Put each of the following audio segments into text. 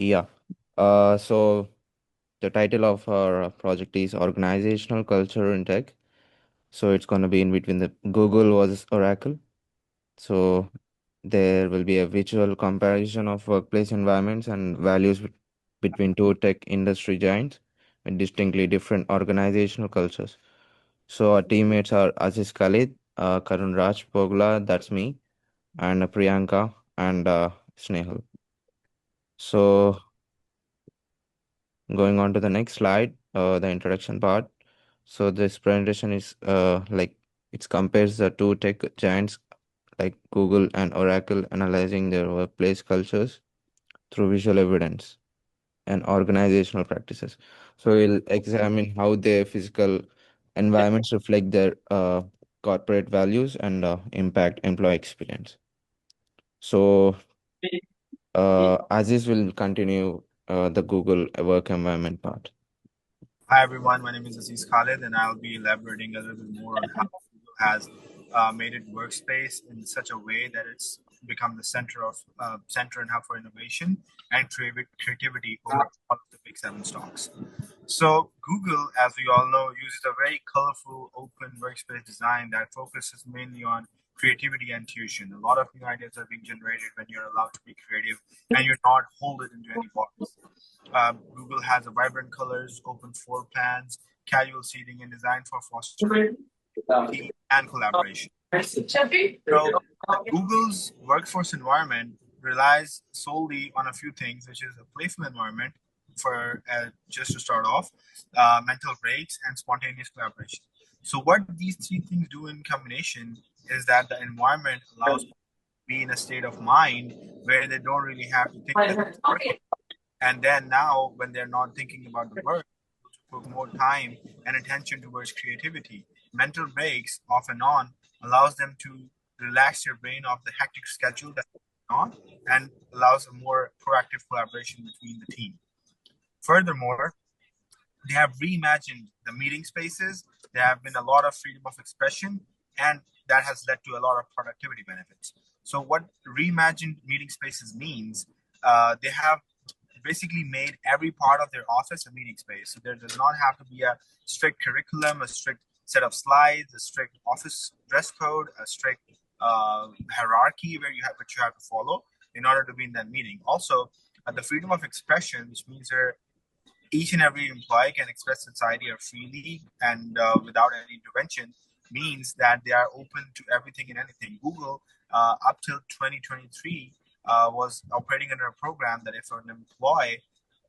Yeah. So the title of our project is Organizational Culture in Tech. So it's going to be in between the Google versus Oracle. So there will be a visual comparison of workplace environments and values between two tech industry giants with distinctly different organizational cultures. So our teammates are Aziz Khalid, Karun Raj Pogla, that's me, and Priyanka and Snehal. So going on to the next slide, the introduction part. So this presentation is it compares the two tech giants like Google and Oracle analyzing their workplace cultures through visual evidence and organizational practices. So we'll examine how their physical environments reflect their corporate values and impact employee experience. So Aziz will continue the Google work environment part. Hi everyone, my name is Aziz Khalid, and I'll be elaborating a little bit more on how Google has made it workspace in such a way that it's become the center and hub for innovation and creativity over all of the big seven stocks. So Google, as we all know, uses a very colorful, open workspace design that focuses mainly on creativity and tuition. A lot of new ideas are being generated when you're allowed to be creative and you're not hold it into any box. Google has a vibrant colors, open floor plans, casual seating, and designed for fostering creativity and collaboration. So, Google's workforce environment relies solely on a few things, which is a playful environment for just to start off, mental breaks, and spontaneous collaboration. So, what these three things do in combination is that the environment allows people to be in a state of mind where they don't really have to think that they're working, and then now, when they're not thinking about the work, put more time and attention towards creativity. Mental breaks, off and on, allows them to relax their brain off the hectic schedule that's on and allows a more proactive collaboration between the team. Furthermore, they have reimagined the meeting spaces. There have been a lot of freedom of expression, and that has led to a lot of productivity benefits. So, what reimagined meeting spaces means, they have basically made every part of their office a meeting space. So there does not have to be a strict curriculum, a strict set of slides, a strict office dress code, a strict hierarchy where you have to follow in order to be in that meeting. Also, the freedom of expression, which means each and every employee can express its idea freely and without any intervention, means that they are open to everything and anything. Google, up till 2023, was operating under a program that if an employee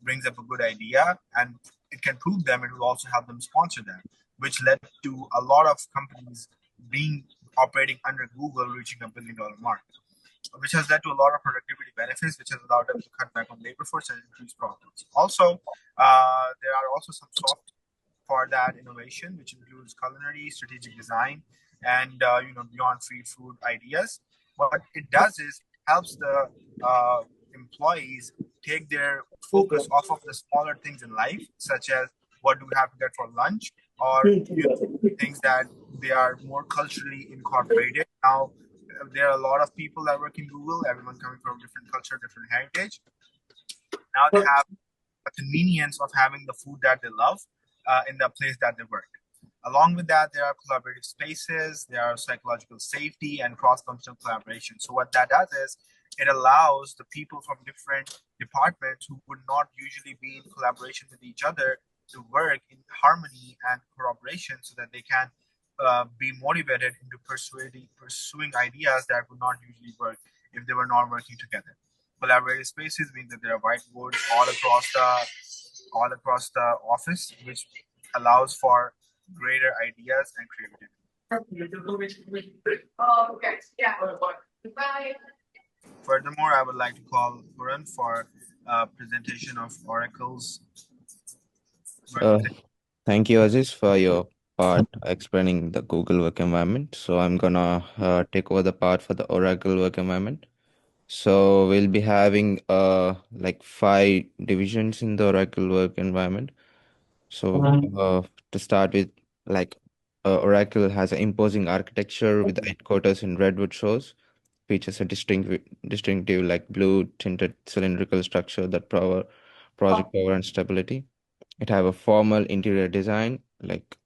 brings up a good idea and it can prove them, it will also help them sponsor them, which led to a lot of companies being operating under Google reaching $1 billion mark, which has led to a lot of productivity benefits, which has allowed them to cut back on labor force and increase profits. Also, there are also some soft for that innovation, which includes culinary, strategic design, and beyond free food ideas. What it does is helps the employees take their focus off of the smaller things in life, such as what do we have to get for lunch, or things that they are more culturally incorporated. Now, there are a lot of people that work in Google, everyone coming from different culture, different heritage. Now they have a convenience of having the food that they love in the place that they work. Along with that, there are collaborative spaces, there are psychological safety and cross-functional collaboration. So what that does is it allows the people from different departments who would not usually be in collaboration with each other to work in harmony and cooperation so that they can be motivated into pursuing ideas that would not usually work if they were not working together. Collaborative spaces means that there are whiteboards all across the office, which allows for greater ideas and creativity. Okay. Yeah. Bye. Furthermore, I would like to call Puran for a presentation of Oracle's work. Uh, Thank you, Aziz, for your part explaining the Google work environment. So I'm gonna take over the part for the Oracle work environment. So we'll be having like five divisions in the Oracle work environment. So to start with, like Oracle has an imposing architecture with headquarters in Redwood Shores. features a distinctive like blue tinted cylindrical structure that power project power and stability. It have a formal interior design like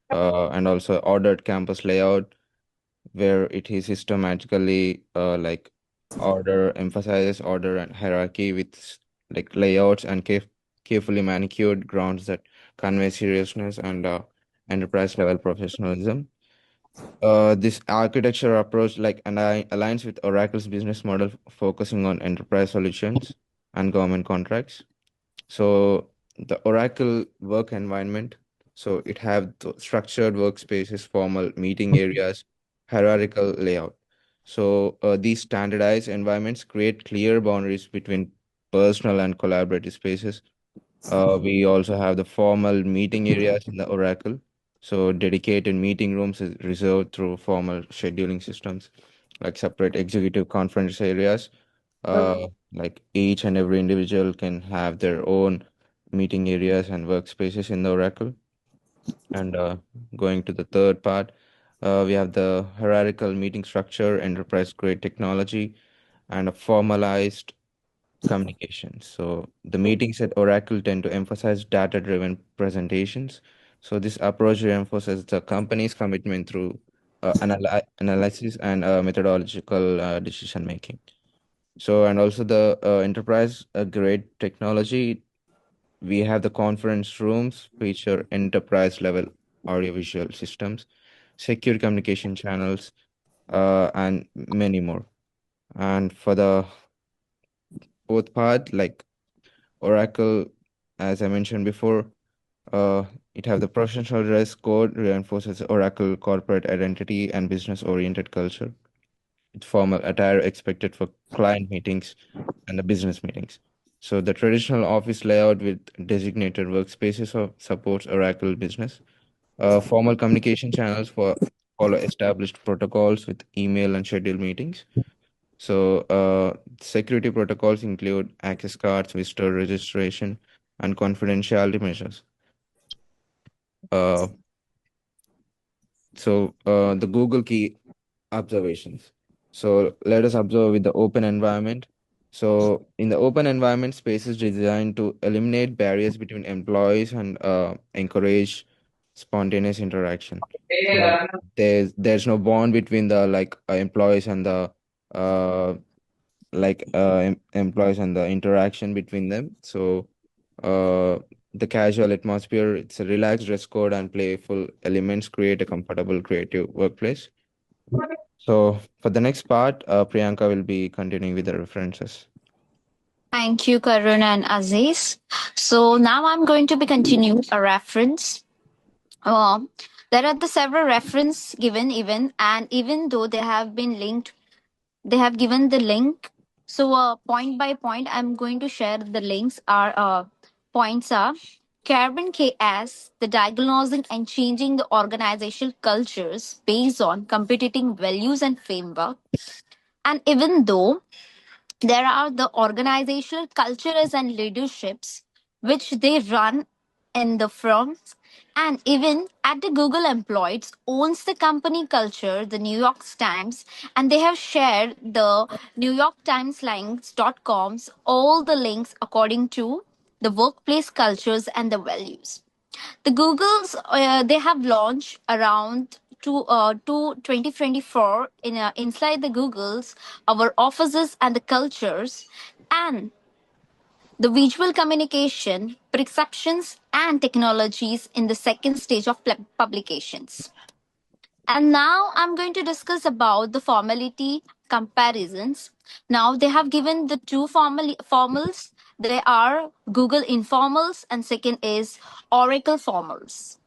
and also ordered campus layout where it is systematically like order emphasizes order and hierarchy with like layouts and carefully manicured grounds that convey seriousness and enterprise level professionalism. This architecture approach aligns with Oracle's business model, focusing on enterprise solutions and government contracts. So the Oracle work environment, so it have the structured workspaces, formal meeting areas, hierarchical layout. So these standardized environments create clear boundaries between personal and collaborative spaces. We also have the formal meeting areas in the Oracle. So dedicated meeting rooms is reserved through formal scheduling systems, like separate executive conference areas. Like each and every individual can have their own meeting areas and workspaces in the Oracle. And going to the third part, we have the hierarchical meeting structure, enterprise grade technology, and a formalized communication. So the meetings at Oracle tend to emphasize data-driven presentations. So this approach reinforces the company's commitment through analysis and methodological decision making. So and also the enterprise grade technology, we have the conference rooms feature enterprise level audiovisual systems, secure communication channels, and many more. And for the fourth part, like Oracle, as I mentioned before, uh, it have the professional dress code reinforces Oracle corporate identity and business-oriented culture. It's formal attire expected for client meetings and the business meetings. So the traditional office layout with designated workspaces supports Oracle business. Formal communication channels follow established protocols with email and scheduled meetings. So, security protocols include access cards, visitor registration, and confidentiality measures. Uh, the Google key observations. So, let us observe with the open environment. So, in the open environment, space is designed to eliminate barriers between employees and encourage spontaneous interaction. So, there's no bond between the employees and the uh, employees and the interaction between them. So uh, the casual atmosphere, it's a relaxed dress code and playful elements create a comfortable creative workplace. So for the next part, Priyanka will be continuing with the references. Thank you, Karun and Aziz. So now I'm going to be continuing a reference. Uh, there are the several reference given even, and even though they have been linked, they have given the link. So point by point, I'm going to share the links. Are points are Carbon KS, the diagnosing and changing the organizational cultures based on competing values and framework. And even though there are the organizational cultures and leaderships which they run in the firms, and even at the Google employees owns the company culture, the New York Times, and they have shared the New York Times links.coms all the links according to the workplace cultures and the values. The Googles they have launched around to 2024 in inside the Googles, our offices and the cultures, and the visual communication, perceptions, and technologies in the second stage of publications. And now I'm going to discuss about the formality comparisons. Now they have given the two formals. They are Google informals and second is Oracle formals.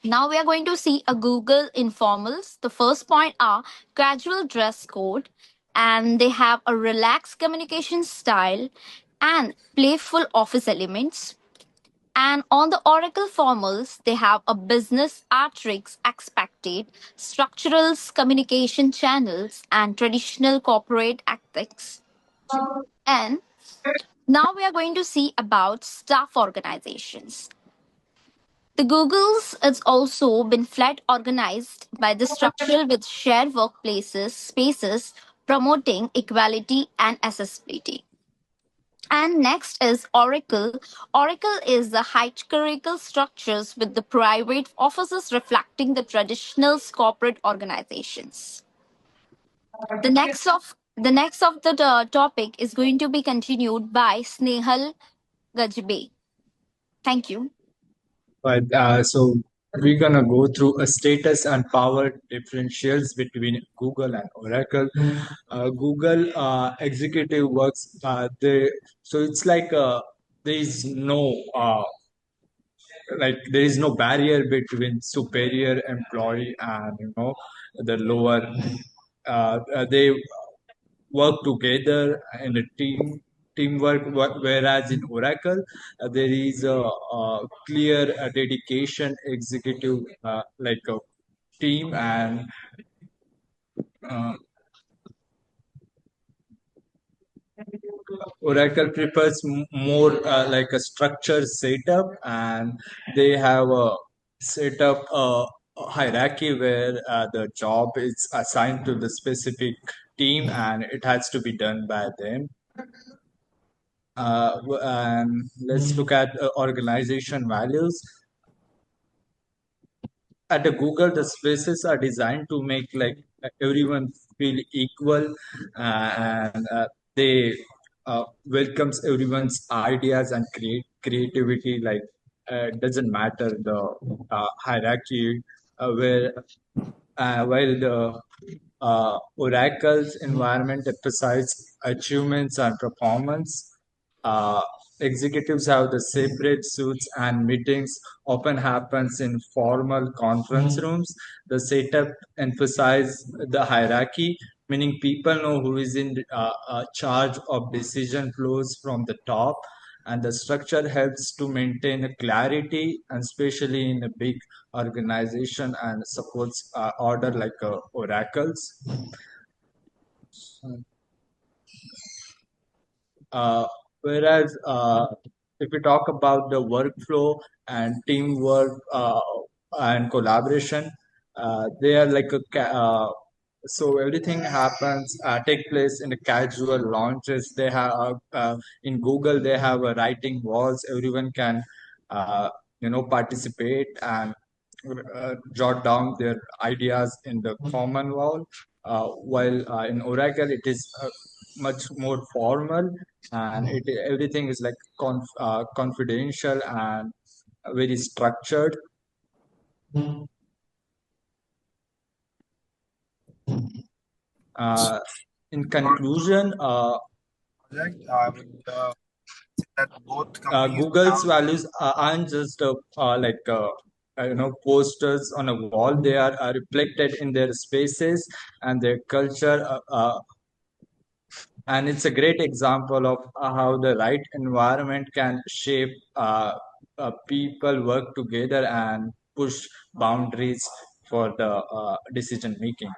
Now we are going to see a Google informals. The first point are casual dress code, and they have a relaxed communication style and playful office elements. And on the Oracle formals, they have a business artrix expected, structurals, communication channels, and traditional corporate ethics. And now we are going to see about staff organizations. The Googles has also been flat organized by the structural with shared workplaces, spaces, promoting equality and accessibility. And next is Oracle. Oracle is the hierarchical structures with the private offices reflecting the traditional corporate organizations. The next of the topic is going to be continued by Snehal Gajbe. Thank you. But so we're gonna go through a status and power differentials between Google and Oracle. Google executive works. They so it's like there is no there is no barrier between superior employee and the lower. They work together in a teamwork, whereas in Oracle there is a clear dedication executive like a team, and uh, Oracle prefers more like a structured setup, and they have a setup a hierarchy where the job is assigned to the specific team and it has to be done by them. And let's look at organization values. At the Google, the spaces are designed to make everyone feel equal, and they welcomes everyone's ideas and creativity. Doesn't matter the hierarchy, where while the Oracle's environment emphasizes achievements and performance. Uh, Executives have the separate suits, and meetings often happens in formal conference rooms. The setup emphasizes the hierarchy, meaning people know who is in charge of decision flows from the top, and the structure helps to maintain a clarity, and especially in a big organization, and supports order like oracles. Uh, Whereas if we talk about the workflow and teamwork and collaboration, they are so everything happens take place in the casual launches. They have in Google they have writing walls. Everyone can participate and jot down their ideas in the common wall. While in Oracle it is much more formal, and everything is like confidential and very structured. In conclusion, Project, I would say that both companies Google's have values aren't just posters on a wall. They are reflected in their spaces and their culture. And it's a great example of how the right environment can shape people work together and push boundaries for the decision making.